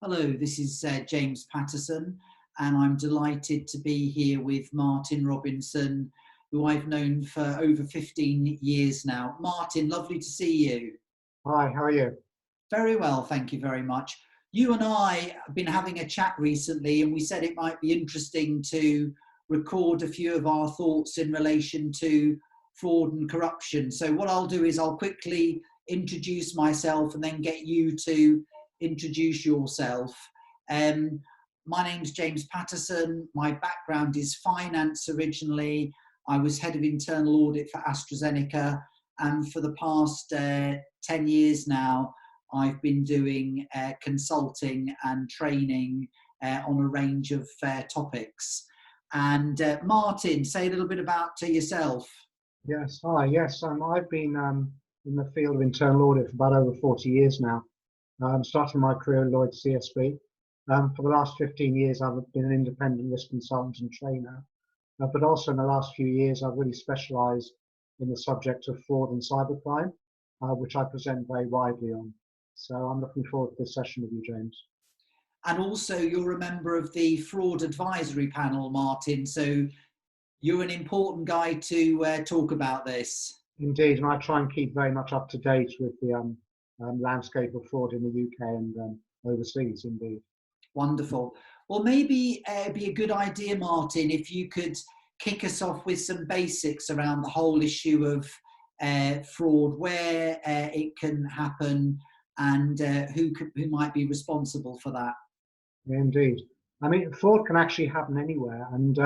Hello, this is James Paterson, and I'm delighted to be here with Martin Robinson, who I've known for over 15 years now. Martin, lovely to see you. Hi, how are you? Very well, thank you very much. You and I have been having a chat recently, and we said it might be interesting to record a few of our thoughts in relation to fraud and corruption. So what I'll do is I'll quickly introduce myself and then get you to introduce yourself. Um, my name's James Paterson. My background is finance originally. I was head of internal audit for AstraZeneca, and for the past 10 years now, I've been doing consulting and training on a range of topics. And Martin, say a little bit about yourself. Yes, hi, yes, I've been in the field of internal audit for about over 40 years now. Starting my career at Lloyd's CSB. For the last 15 years, I've been an independent risk consultant and trainer. But also in the last few years, I've really specialised in the subject of fraud and cybercrime, which I present very widely on. So I'm looking forward to this session with you, James. And also you're a member of the fraud advisory panel, Martin. So you're an important guy to talk about this. Indeed, and I try and keep very much up to date with the landscape of fraud in the UK and overseas, indeed. Wonderful. Well, maybe it'd be a good idea, Martin, if you could kick us off with some basics around the whole issue of fraud, where it can happen, and who might be responsible for that. Indeed. I mean, fraud can actually happen anywhere. And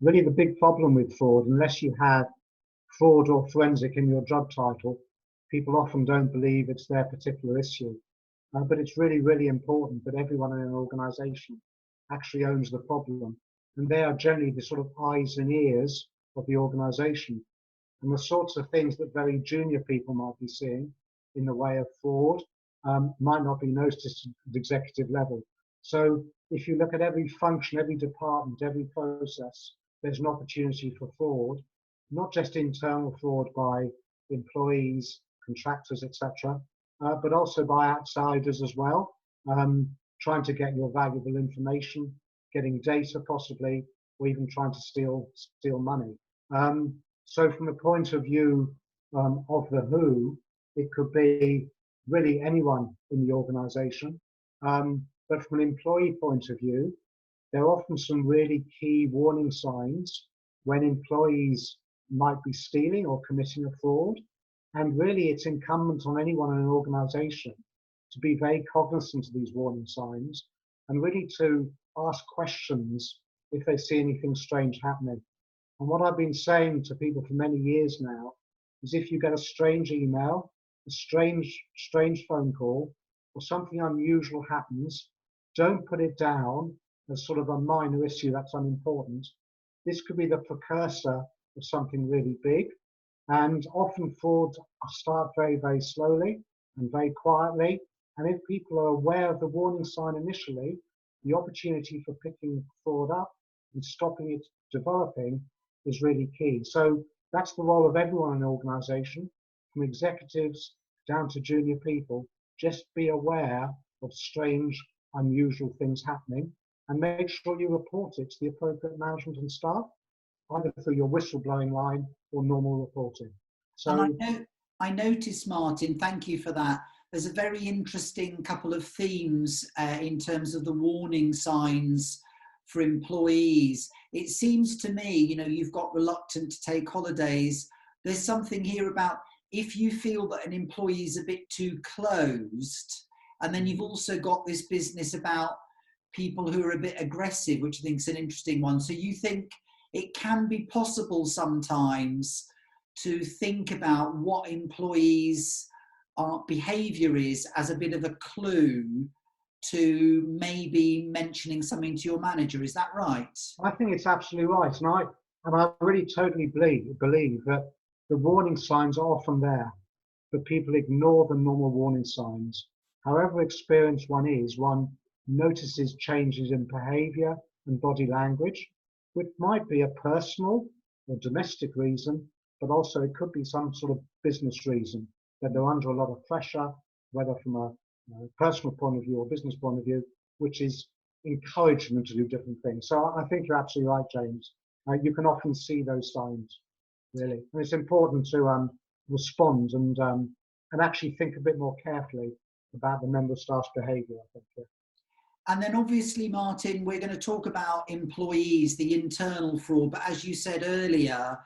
really the big problem with fraud, unless you have fraud or forensic in your job title, people often don't believe it's their particular issue. But it's really, really important that everyone in an organization actually owns the problem. And they are generally the sort of eyes and ears of the organization. And the sorts of things that very junior people might be seeing in the way of fraud might not be noticed at the executive level. So if you look at every function, every department, every process, there's an opportunity for fraud, not just internal fraud by employees, contractors, etc., but also by outsiders as well, trying to get your valuable information, getting data possibly, or even trying to steal money. So from the point of view of the who, it could be really anyone in the organization. But from an employee point of view, there are often some really key warning signs when employees might be stealing or committing a fraud. And really, it's incumbent on anyone in an organization to be very cognizant of these warning signs and really to ask questions if they see anything strange happening. And what I've been saying to people for many years now is if you get a strange email, a strange phone call, or something unusual happens, don't put it down as sort of a minor issue that's unimportant. This could be the precursor of something really big. And often frauds start very, very slowly and very quietly. And if people are aware of the warning sign initially, the opportunity for picking fraud up and stopping it developing is really key. So that's the role of everyone in an organization, from executives down to junior people. Just be aware of strange, unusual things happening and make sure you report it to the appropriate management and staff, either through your whistleblowing line or normal reporting. So, and I noticed, Martin, thank you for that. There's a very interesting couple of themes in terms of the warning signs for employees. It seems to me, you've got reluctant to take holidays. There's something here about if you feel that an employee is a bit too closed, and then you've also got this business about people who are a bit aggressive, which I think is an interesting one. So you think it can be possible sometimes to think about what employees' behaviour is as a bit of a clue to maybe mentioning something to your manager. Is that right? I think it's absolutely right. And I really totally believe that the warning signs are often there, but people ignore the normal warning signs. However experienced one is, one notices changes in behaviour and body language, which might be a personal or domestic reason, but also it could be some sort of business reason, that they're under a lot of pressure, whether from a personal point of view or business point of view, which is encouraging them to do different things. So I think you're absolutely right, James. You can often see those signs, really. And it's important to respond and actually think a bit more carefully about the member of staff's behaviour, I think. Yeah. And then obviously, Martin, we're going to talk about employees, the internal fraud. But as you said earlier,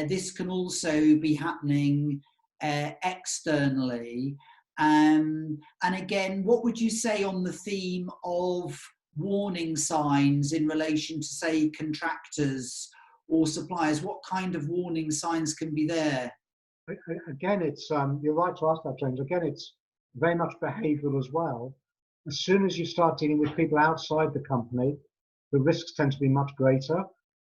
this can also be happening externally. And again, what would you say on the theme of warning signs in relation to, say, contractors or suppliers? What kind of warning signs can be there? Again, it's you're right to ask that, James. Again, it's very much behavioural as well. As soon as you start dealing with people outside the company, the risks tend to be much greater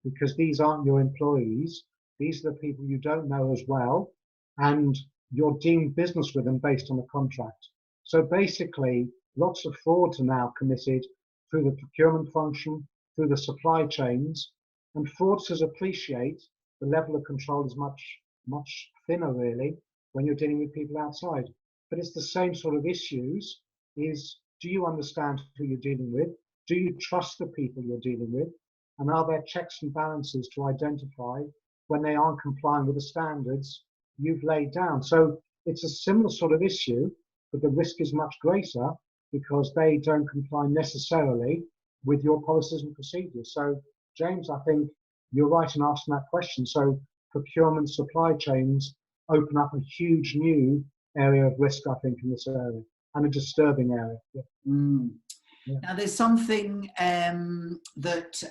because these aren't your employees. These are the people you don't know as well, and you're doing business with them based on a contract. So basically, lots of frauds are now committed through the procurement function, through the supply chains, and fraudsters appreciate the level of control is much thinner, really, when you're dealing with people outside. But it's the same sort of issues. Do you understand who you're dealing with? Do you trust the people you're dealing with? And are there checks and balances to identify when they aren't complying with the standards you've laid down? So it's a similar sort of issue, but the risk is much greater because they don't comply necessarily with your policies and procedures. So, James, I think you're right in asking that question. So procurement, supply chains open up a huge new area of risk, I think, in this area, and a disturbing area. Yeah. Yeah. Now, there's something that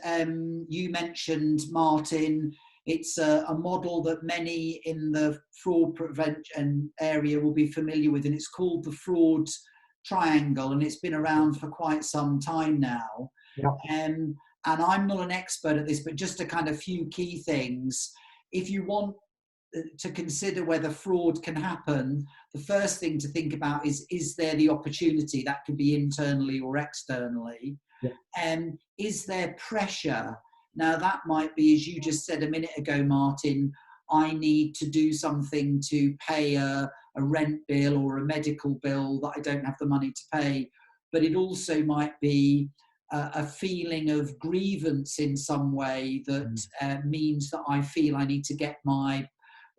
you mentioned, Martin. It's a model that many in the fraud prevention area will be familiar with, and it's called the fraud triangle, and it's been around for quite some time now. Yeah. And I'm not an expert at this, but just a kind of few key things. If you want to consider whether fraud can happen, the first thing to think about is there the opportunity? That could be internally or externally. Yeah. Is there pressure? Now, that might be, as you just said a minute ago, Martin, I need to do something to pay a rent bill or a medical bill that I don't have the money to pay. But it also might be a feeling of grievance in some way that means that I feel I need to get my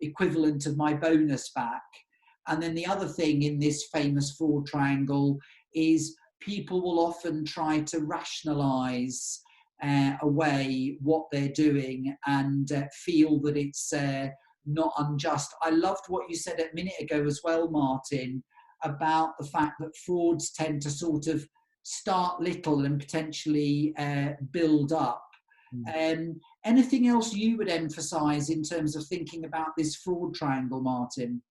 equivalent of my bonus back. And then the other thing in this famous fraud triangle is people will often try to rationalize away what they're doing and feel that it's not unjust. I loved what you said a minute ago as well, Martin, about the fact that frauds tend to sort of start little and potentially build up. Anything else you would emphasize in terms of thinking about this fraud triangle, Martin?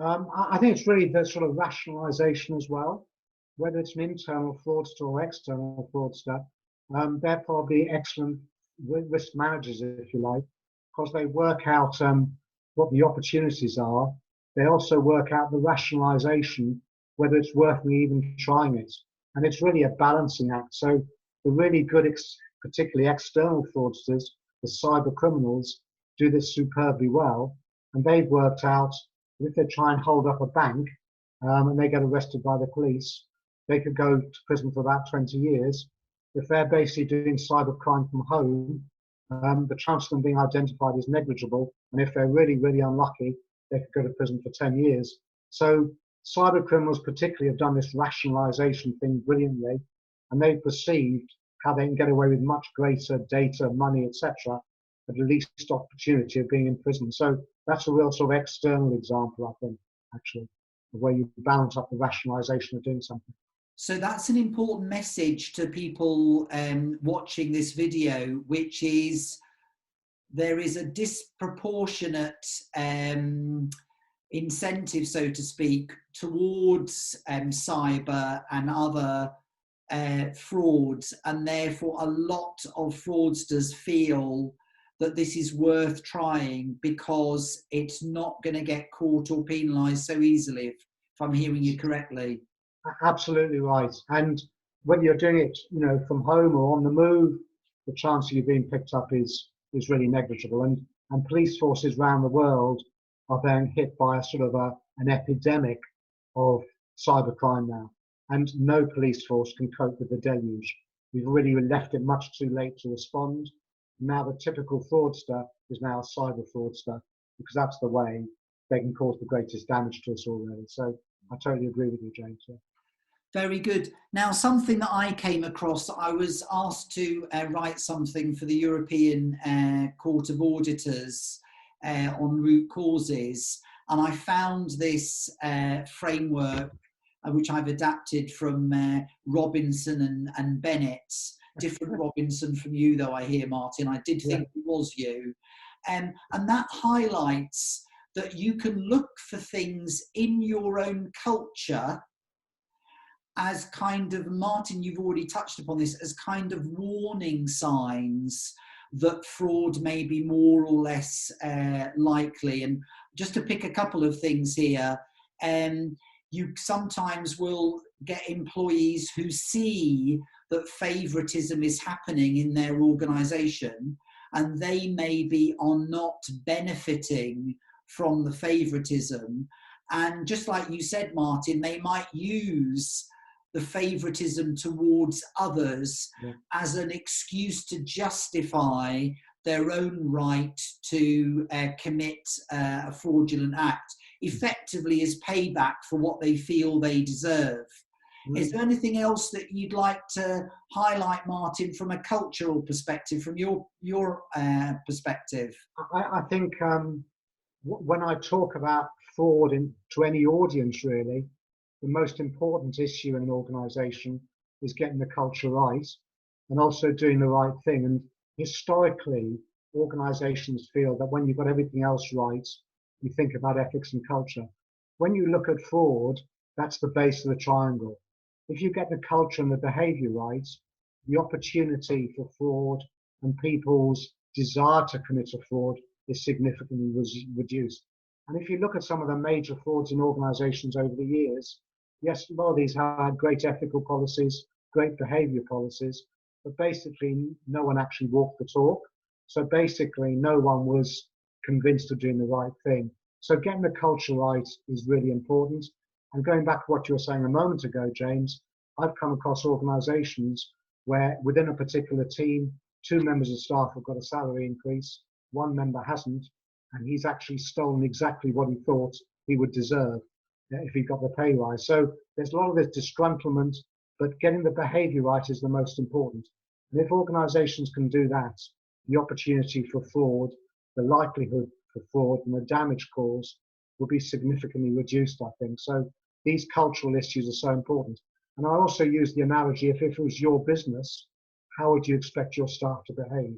I think it's really the sort of rationalization as well, whether it's an internal fraudster or external fraudster. They're probably excellent risk managers, if you like, because they work out what the opportunities are. They also work out the rationalization, whether it's worth me even trying it. And it's really a balancing act. So the really good, particularly external fraudsters, the cyber criminals, do this superbly well. And they've worked out that if they try and hold up a bank and they get arrested by the police, they could go to prison for about 20 years. If they're basically doing cyber crime from home, the chance of them being identified is negligible. And if they're really, really unlucky, they could go to prison for 10 years. So cyber criminals particularly have done this rationalization thing brilliantly, and they've perceived how they can get away with much greater data, money, etc., at the least opportunity of being in prison. So that's a real sort of external example, I think, actually, of where you balance up the rationalization of doing something. So that's an important message to people watching this video, which is there is a disproportionate incentive, so to speak, towards cyber and other frauds, and therefore a lot of fraudsters feel that this is worth trying because it's not going to get caught or penalised so easily, if I'm hearing you correctly. Absolutely right. And whether you're doing it, from home or on the move, the chance of you being picked up is really negligible. And police forces around the world are being hit by a sort of an epidemic of cybercrime now. and no police force can cope with the deluge. We've really left it much too late to respond. Now the typical fraudster is now a cyber fraudster, because that's the way they can cause the greatest damage to us already. So I totally agree with you, James. Yeah. Very good. Now, something that I came across, I was asked to write something for the European Court of Auditors on root causes, and I found this framework, which I've adapted from Robinson and Bennett's. Different Robinson from you, though, I hear, Martin. I did think it was you. And that highlights that you can look for things in your own culture as kind of, Martin, you've already touched upon this, as kind of warning signs that fraud may be more or less likely. And just to pick a couple of things here, you sometimes will get employees who see that favoritism is happening in their organisation, and they maybe are not benefiting from the favoritism. And just like you said, Martin, they might use the favoritism towards others as an excuse to justify their own right to commit a fraudulent act, effectively as payback for what they feel they deserve. Is there anything else that you'd like to highlight, Martin, from a cultural perspective, from your perspective? I think when I talk about fraud to any audience, really, the most important issue in an organisation is getting the culture right and also doing the right thing. And historically, organisations feel that when you've got everything else right, you think about ethics and culture. When you look at fraud, that's the base of the triangle. If you get the culture and the behaviour right, the opportunity for fraud and people's desire to commit a fraud is significantly reduced. And if you look at some of the major frauds in organisations over the years, yes, a lot of these had great ethical policies, great behaviour policies, but basically no one actually walked the talk. So basically no one was convinced of doing the right thing. So getting the culture right is really important. And going back to what you were saying a moment ago, James, I've come across organisations where within a particular team, 2 members of staff have got a salary increase, 1 member hasn't, and he's actually stolen exactly what he thought he would deserve if he got the pay rise. So there's a lot of this disgruntlement, but getting the behaviour right is the most important. And if organisations can do that, the opportunity for fraud, the likelihood for fraud and the damage caused will be significantly reduced, I think. So these cultural issues are so important. And I also use the analogy, if it was your business, how would you expect your staff to behave?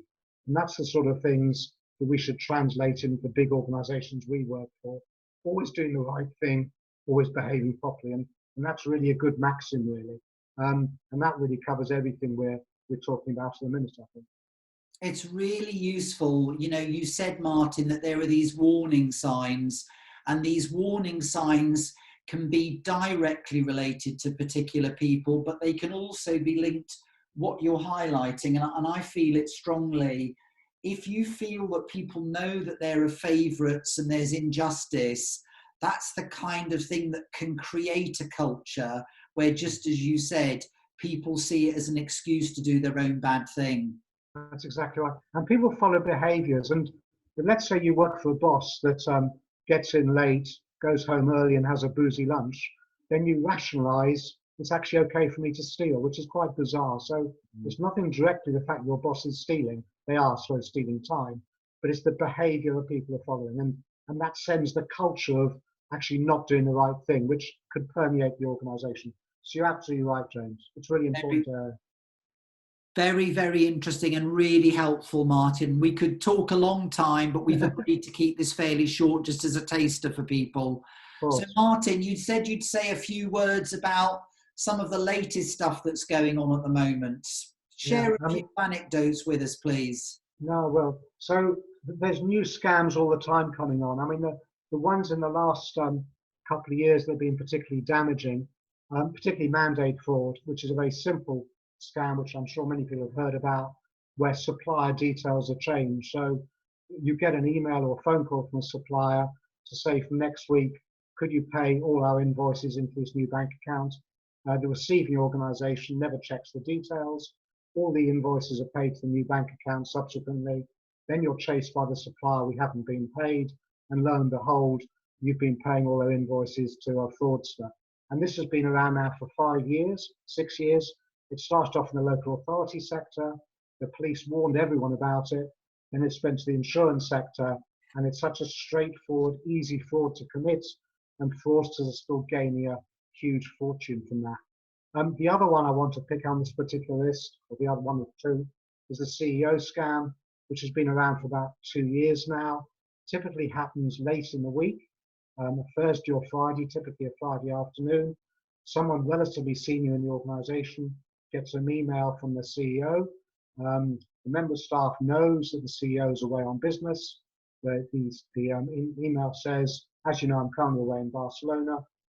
And that's the sort of things that we should translate into the big organisations we work for. Always doing the right thing, always behaving properly. And that's really a good maxim, really. And that really covers everything we're talking about in a minute, I think. It's really useful. You know, you said, Martin, that there are these warning signs, and these warning signs can be directly related to particular people, but they can also be linked what you're highlighting. And I feel it strongly. If you feel that people know that there are favourites and there's injustice, that's the kind of thing that can create a culture where, just as you said, people see it as an excuse to do their own bad thing. That's exactly right. And people follow behaviours. And let's say you work for a boss that gets in late, goes home early and has a boozy lunch, then you rationalise it's actually okay for me to steal, which is quite bizarre. So there's nothing directly the fact your boss is stealing. They are sort of stealing time, but it's the behaviour that people are following. And that sends the culture of actually not doing the right thing, which could permeate the organisation. So you're absolutely right, James. It's really important. Very, very interesting and really helpful, Martin. We could talk a long time, but we've agreed to keep this fairly short, just as a taster for people. So, Martin, you said you'd say a few words about some of the latest stuff that's going on at the moment. Share a few anecdotes with us, please. No, well, so there's new scams all the time coming on. I mean, the ones in the last couple of years that have been particularly damaging, particularly mandate fraud, which is a very simple scam, which I'm sure many people have heard about, where supplier details are changed. So you get an email or a phone call from a supplier to say, from next week, could you pay all our invoices into this new bank account? The receiving organisation never checks the details. All the invoices are paid to the new bank account subsequently. Then you're chased by the supplier, we haven't been paid. And lo and behold, you've been paying all their invoices to a fraudster. And this has been around now for 5 years, 6 years. It started off in the local authority sector. The police warned everyone about it. Then it's went to the insurance sector. And it's such a straightforward, easy fraud to commit. And fraudsters are still gaining a huge fortune from that. The other one I want to pick on this particular list, or the other one of two, is the CEO scam, which has been around for about 2 years now. Typically happens late in the week, a Thursday or Friday, typically a Friday afternoon. Someone relatively senior in the organisation gets an email from the CEO. The member of staff knows that the CEO is away on business. The email says, as you know, I'm currently away in Barcelona.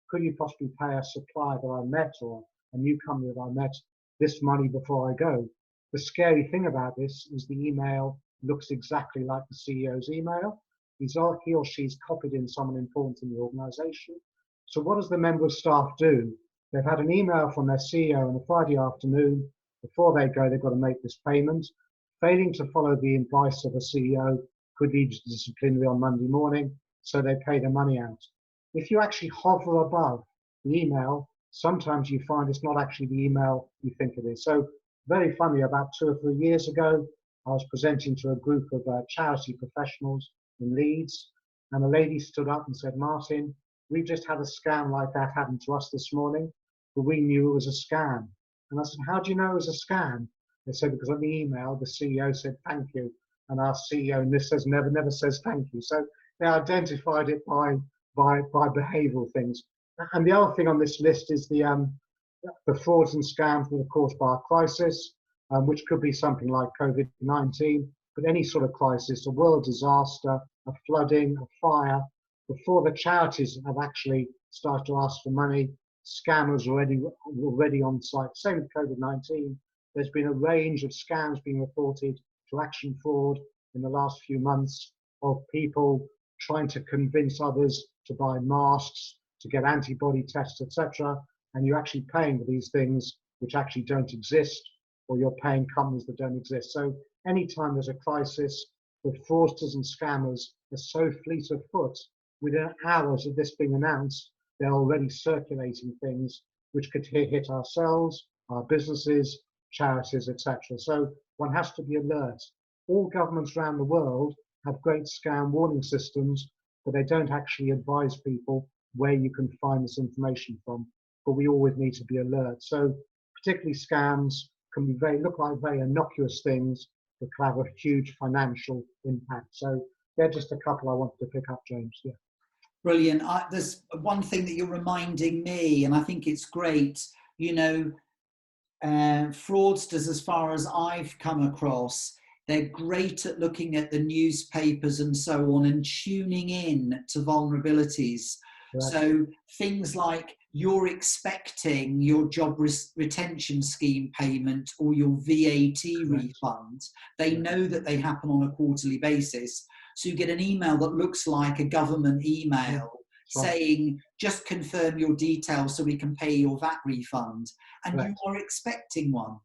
Could you possibly pay a supplier that I met or a new company that I met this money before I go? The scary thing about this is the email looks exactly like the CEO's email. He or she's copied in someone important in the organisation. So what does the member of staff do? They've had an email from their CEO on a Friday afternoon. Before they go, they've got to make this payment. Failing to follow the advice of a CEO could lead to disciplinary on Monday morning, so they pay the money out. If you actually hover above the email, sometimes you find it's not actually the email you think it is. So very funny, about 2 or 3 years ago, I was presenting to a group of charity professionals in Leeds, and a lady stood up and said, Martin, we just had a scam like that happen to us this morning, but we knew it was a scam. And I said, how do you know it was a scam? They said, because on the email, the CEO said, thank you. And our CEO in this says, never says thank you. So they identified it by behavioural things. And the other thing on this list is the frauds and scams that are caused by a crisis, which could be something like COVID-19, but any sort of crisis, a world disaster, a flooding, a fire. Before the charities have actually started to ask for money, scammers are already on site. Same with COVID-19. There's been a range of scams being reported to Action Fraud in the last few months of people trying to convince others to buy masks, to get antibody tests, etc. And you're actually paying for these things which actually don't exist, or you're paying companies that don't exist. So anytime there's a crisis, the fraudsters and scammers are so fleet of foot, within hours of this being announced, they're already circulating things which could hit ourselves, our businesses, charities, etc. So one has to be alert. All governments around the world have great scam warning systems, but they don't actually advise people where you can find this information from. But we always need to be alert. So particularly scams can be look like very innocuous things, but can have a huge financial impact. So they're just a couple I wanted to pick up, James. Yeah. Brilliant. There's one thing that you're reminding me, and I think it's great. You know, fraudsters, as far as I've come across, they're great at looking at the newspapers and so on and tuning in to vulnerabilities. Right. So things like you're expecting your job retention scheme payment or your VAT refund, they know that they happen on a quarterly basis. So you get an email that looks like a government email saying, just confirm your details so we can pay your VAT refund. And you are expecting one.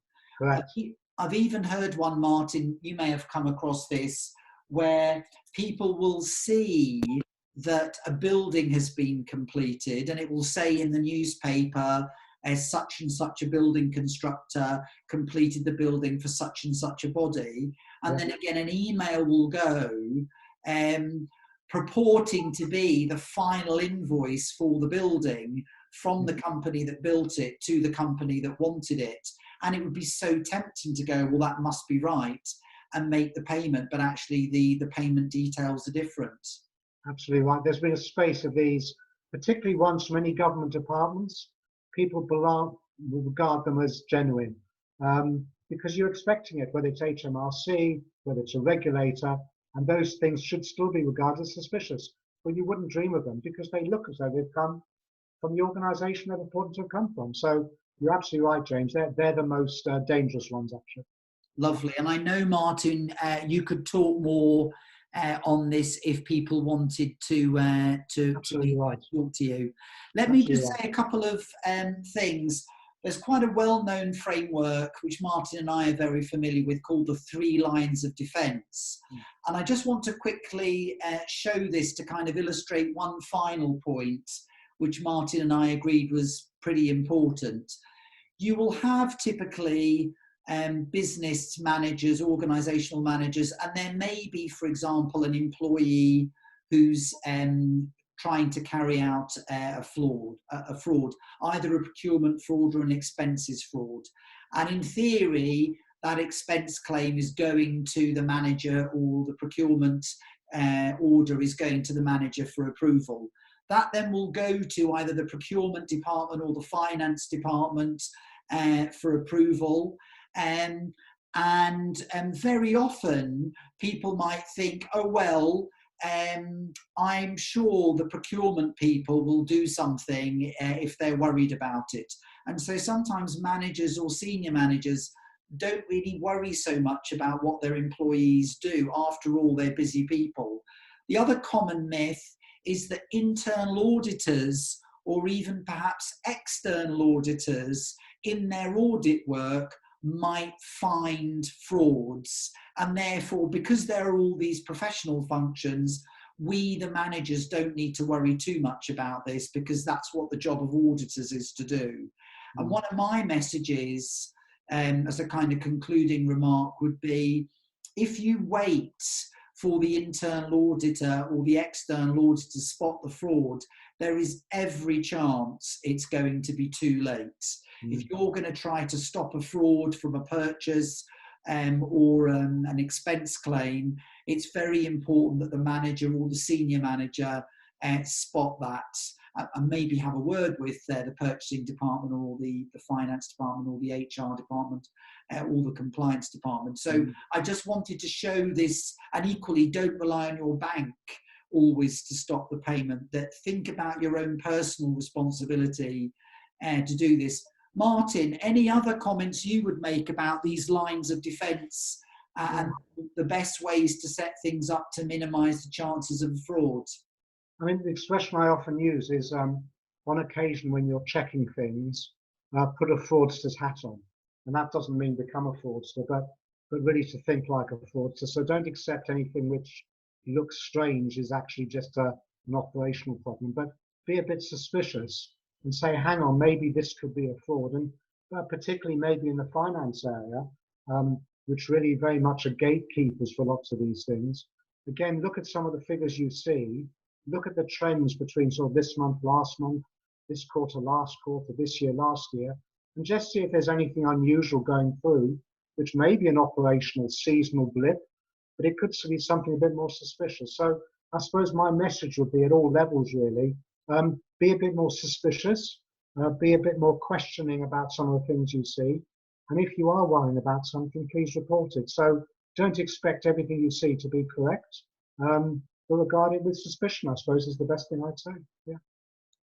I've even heard one, Martin, you may have come across this, where people will see that a building has been completed and it will say in the newspaper as such and such a building constructor completed the building for such and such a body. And then again, an email will go purporting to be the final invoice for the building from the company that built it to the company that wanted it. And it would be so tempting to go, well, that must be right, and make the payment, but actually the payment details are different. Absolutely right. There's been a space of these, particularly ones from any government departments. People regard them as genuine because you're expecting it, whether it's HMRC, whether it's a regulator, and those things should still be regarded as suspicious. But you wouldn't dream of them because they look as though they've come from the organisation they're reported to have come from. So you're absolutely right, James. They're the most dangerous ones, actually. Lovely. And I know, Martin, you could talk more on this if people wanted to Absolutely right. talk to you. Let me Absolutely just right. say a couple of things. There's quite a well-known framework, which Martin and I are very familiar with, called the 3 lines of defence. And I just want to quickly show this to kind of illustrate one final point, which Martin and I agreed was pretty important. You will have typically business managers, organisational managers, and there may be, for example, an employee who's trying to carry out a fraud, either a procurement fraud or an expenses fraud. And in theory, that expense claim is going to the manager, or the procurement order is going to the manager for approval. That then will go to either the procurement department or the finance department for approval. And very often people might think, oh, well, I'm sure the procurement people will do something if they're worried about it. And so sometimes managers or senior managers don't really worry so much about what their employees do. After all, they're busy people. The other common myth is that internal auditors, or even perhaps external auditors, in their audit work might find frauds, and therefore, because there are all these professional functions, we, the managers, don't need to worry too much about this, because that's what the job of auditors is to do. And one of my messages, as a kind of concluding remark, would be, if you wait for the internal auditor or the external auditor to spot the fraud, there is every chance it's going to be too late. If you're going to try to stop a fraud from a purchase or an expense claim, it's very important that the manager or the senior manager spot that, and maybe have a word with the purchasing department, or the finance department, or the HR department, or the compliance department. So I just wanted to show this, and equally, don't rely on your bank always to stop the payment, that think about your own personal responsibility to do this. Martin, any other comments you would make about these lines of defence and the best ways to set things up to minimise the chances of fraud? I mean, the expression I often use is, on occasion when you're checking things, put a fraudster's hat on. And that doesn't mean become a fraudster, but really to think like a fraudster. So don't accept anything which looks strange is actually just an operational problem, but be a bit suspicious and say, hang on, maybe this could be a fraud. And particularly maybe in the finance area, which really very much are gatekeepers for lots of these things. Again, look at some of the figures you see, look at the trends between sort of this month, last month, this quarter, last quarter, this year, last year, and just see if there's anything unusual going through, which may be an operational seasonal blip, but it could be something a bit more suspicious. So I suppose my message would be at all levels, really, be a bit more suspicious, be a bit more questioning about some of the things you see. And if you are worrying about something, please report it. So don't expect everything you see to be correct, but regard it with suspicion, I suppose, is the best thing I'd say. Yeah.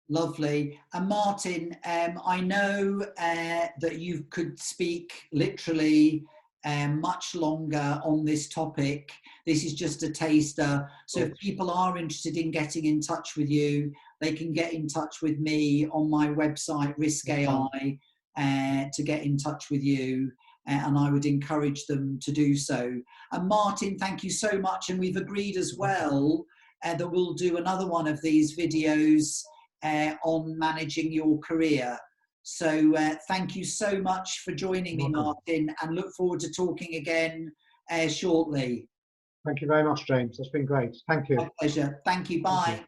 Lovely. And Martin, I know that you could speak literally much longer on this topic. This is just a taster. So if people are interested in getting in touch with you, they can get in touch with me on my website, Risk.AI, to get in touch with you. And I would encourage them to do so. And Martin, thank you so much. And we've agreed as well that we'll do another one of these videos on managing your career. So thank you so much for joining me, Martin, and look forward to talking again shortly. Thank you very much, James. It's been great. Thank you. My pleasure. Thank you. Bye.